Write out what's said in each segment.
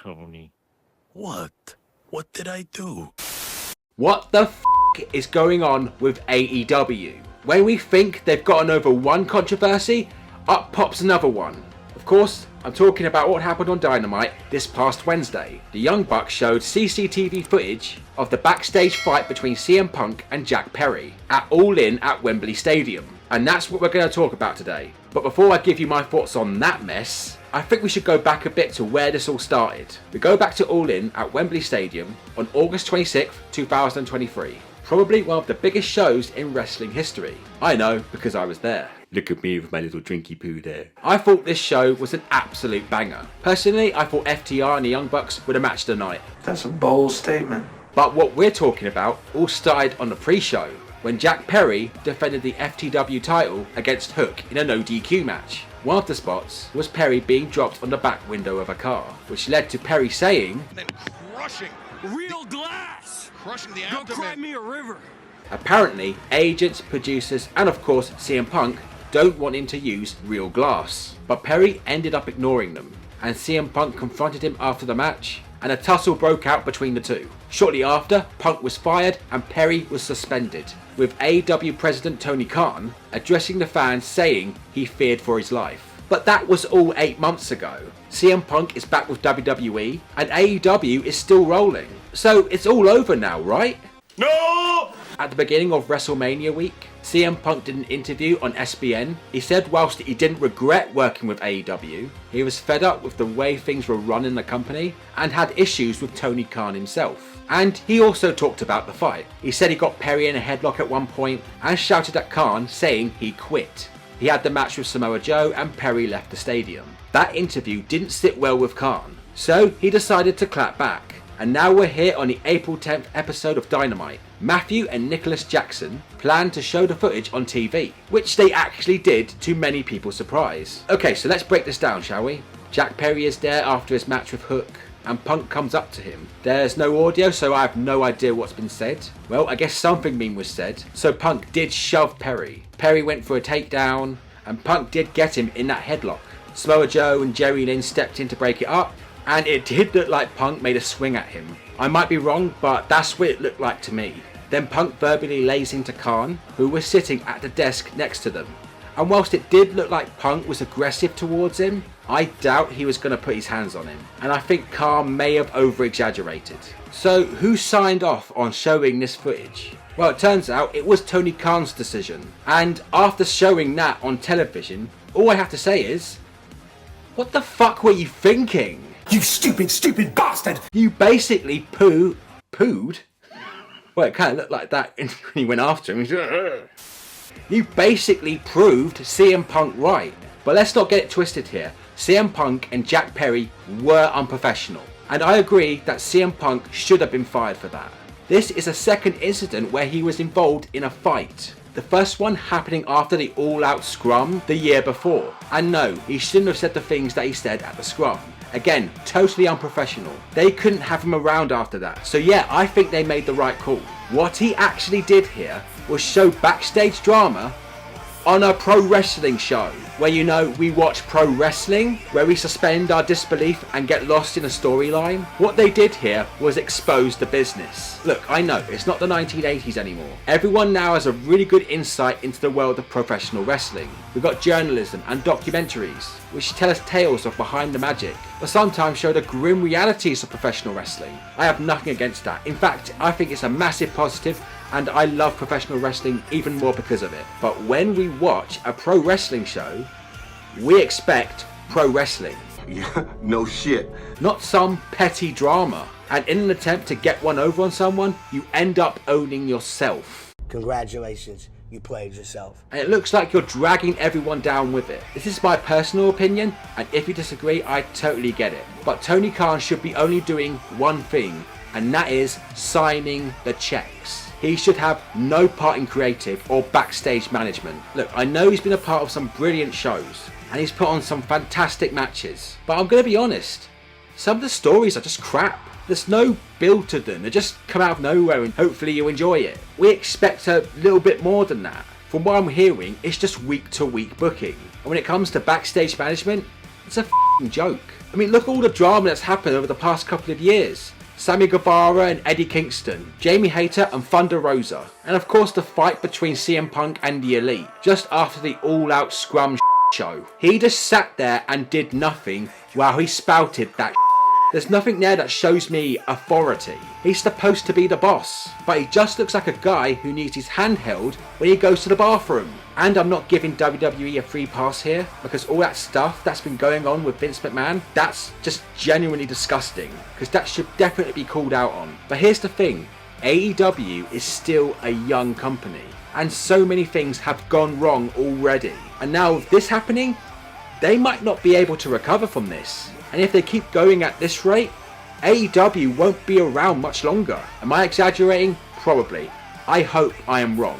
Tony. What? What did I do? What the f*** is going on with AEW? When we think they've gotten over one controversy, up pops another one. Of course, I'm talking about what happened on Dynamite this past Wednesday. The Young Bucks showed CCTV footage of the backstage fight between CM Punk and Jack Perry at All In at Wembley Stadium. And that's what we're going to talk about today. But before I give you my thoughts on that mess, I think we should go back a bit to where this all started. We go back to All In at Wembley Stadium on August 26th, 2023. Probably one of the biggest shows in wrestling history. I know, because I was there. Look at me with my little drinky poo there. I thought this show was an absolute banger. Personally, I thought FTR and the Young Bucks were the match of the night. That's a bold statement. But what we're talking about all started on the pre-show, when Jack Perry defended the FTW title against Hook in a no DQ match. One of the spots was Perry being dropped on the back window of a car, which led to Perry saying, then crushing Real glass! crushing the Go cry abdomen. me a river. apparently agents, producers and of course CM Punk don't want him to use real glass. But Perry ended up ignoring them, and CM Punk confronted him after the match, and a tussle broke out between the two. Shortly after, Punk was fired and Perry was suspended, with AEW President Tony Khan addressing the fans saying he feared for his life. But that was all 8 months ago. CM Punk is back with WWE and AEW is still rolling. So it's all over now, right? No! At the beginning of WrestleMania week, CM Punk did an interview on SBN. He said whilst he didn't regret working with AEW, he was fed up with the way things were run in the company and had issues with Tony Khan himself. And he also talked about the fight. He said he got Perry in a headlock at one point and shouted at Khan saying he quit. He had the match with Samoa Joe and Perry left the stadium. That interview didn't sit well with Khan, so he decided to clap back. And now we're here on the April 10th episode of Dynamite. Matthew and Nicholas Jackson planned to show the footage on TV, which they actually did to many people's surprise. Okay, so let's break this down, shall we? Jack Perry is there after his match with Hook, and Punk comes up to him. There's no audio, so I have no idea what's been said. Well, I guess something mean was said, so Punk did shove Perry. Perry went for a takedown, and Punk did get him in that headlock. Samoa Joe and Jerry Lynn stepped in to break it up, and it did look like Punk made a swing at him. I might be wrong, but that's what it looked like to me. Then Punk verbally lays into Khan, who was sitting at the desk next to them. And whilst it did look like Punk was aggressive towards him, I doubt he was going to put his hands on him. And I think Khan may have over-exaggerated. So who signed off on showing this footage? Well, it turns out it was Tony Khan's decision. And after showing that on television, all I have to say is, what the fuck were you thinking? You stupid bastard! You basically pooed? Well, it kind of looked like that when he went after him. You basically proved CM Punk right. But let's not get it twisted here. CM Punk and Jack Perry were unprofessional. And I agree that CM Punk should have been fired for that. This is a second incident where he was involved in a fight. The first one happening after the all-out scrum the year before. And no, he shouldn't have said the things that he said at the scrum. Again, totally unprofessional. They couldn't have him around after that. So yeah, I think they made the right call. What he actually did here was show backstage drama on a pro wrestling show, where we watch pro wrestling, where we suspend our disbelief and get lost in a storyline. What they did here was expose the business. Look, I know, it's not the 1980s anymore. Everyone now has a really good insight into the world of professional wrestling. We've got journalism and documentaries, which tell us tales of behind the magic, but sometimes show the grim realities of professional wrestling. I have nothing against that. In fact, I think it's a massive positive, and I love professional wrestling even more because of it. But when we watch a pro wrestling show, we expect pro wrestling. Yeah, no shit. Not some petty drama. And in an attempt to get one over on someone, you end up owning yourself. Congratulations, you played yourself. And it looks like you're dragging everyone down with it. This is my personal opinion, and if you disagree, I totally get it. But Tony Khan should be only doing one thing, and that is signing the checks. He should have no part in creative or backstage management. Look, I know he's been a part of some brilliant shows, and he's put on some fantastic matches, but I'm going to be honest, some of the stories are just crap. There's no build to them, they just come out of nowhere and hopefully you enjoy it. We expect a little bit more than that. From what I'm hearing, it's just week to week booking. And when it comes to backstage management, it's a f***ing joke. I mean, look at all the drama that's happened over the past couple of years. Sammy Guevara and Eddie Kingston, Jamie Hayter and Thunder Rosa, and of course the fight between CM Punk and the Elite, just after the all-out scrum show. He just sat there and did nothing while he spouted that. There's nothing there that shows me authority. He's supposed to be the boss, but he just looks like a guy who needs his hand held when he goes to the bathroom. And I'm not giving WWE a free pass here, because all that stuff that's been going on with Vince McMahon, that's just genuinely disgusting, because that should definitely be called out on. But here's the thing, AEW is still a young company, and so many things have gone wrong already. And now with this happening, they might not be able to recover from this. And if they keep going at this rate, AEW won't be around much longer. Am I exaggerating? Probably. I hope I am wrong.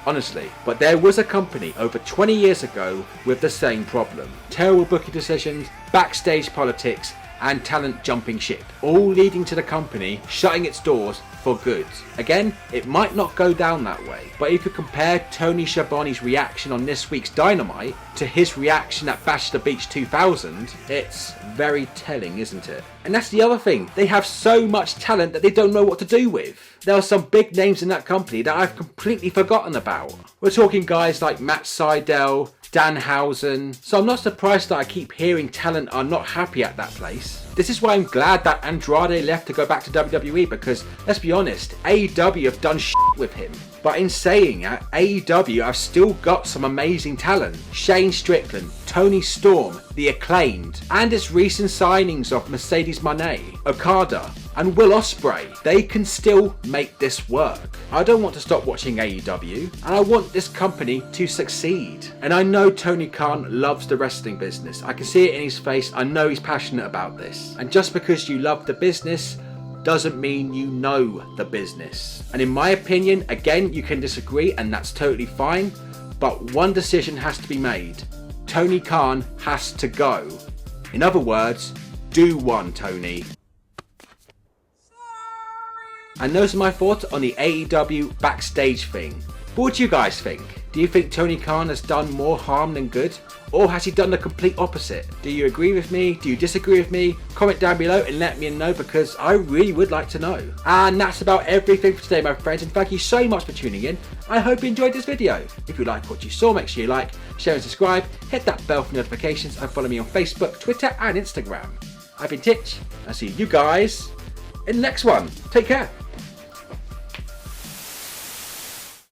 Honestly. But there was a company over 20 years ago with the same problem. Terrible booking decisions, backstage politics, and talent jumping ship. All leading to the company shutting its doors for good. Again, it might not go down that way, but if you compare Tony Schiavone's reaction on this week's Dynamite to his reaction at Bash the Beach 2000, it's very telling, isn't it? And that's the other thing, they have so much talent that they don't know what to do with. There are some big names in that company that I've completely forgotten about. We're talking guys like Matt Sydal, Danhausen, so I'm not surprised that I keep hearing talent are not happy at that place. This is why I'm glad that Andrade left to go back to WWE, because let's be honest, AEW have done shit with him. But in saying that, AEW have still got some amazing talent. Shane Strickland, Tony Storm, The Acclaimed, and its recent signings of Mercedes Moné, Okada, and Will Ospreay. They can still make this work. I don't want to stop watching AEW, and I want this company to succeed. And I know Tony Khan loves the wrestling business. I can see it in his face. I know he's passionate about this. And just because you love the business doesn't mean you know the business. And in my opinion, again, you can disagree and that's totally fine, but one decision has to be made. Tony Khan has to go. In other words, do one, Tony. And those are my thoughts on the AEW backstage thing. What do you guys think? Do you think Tony Khan has done more harm than good? Or has he done the complete opposite? Do you agree with me? Do you disagree with me? Comment down below and let me know, because I really would like to know. And that's about everything for today, my friends, and thank you so much for tuning in. I hope you enjoyed this video. If you liked what you saw, make sure you like, share and subscribe, hit that bell for notifications, and follow me on Facebook, Twitter and Instagram. I've been Titch. I'll see you guys in the next one. Take care.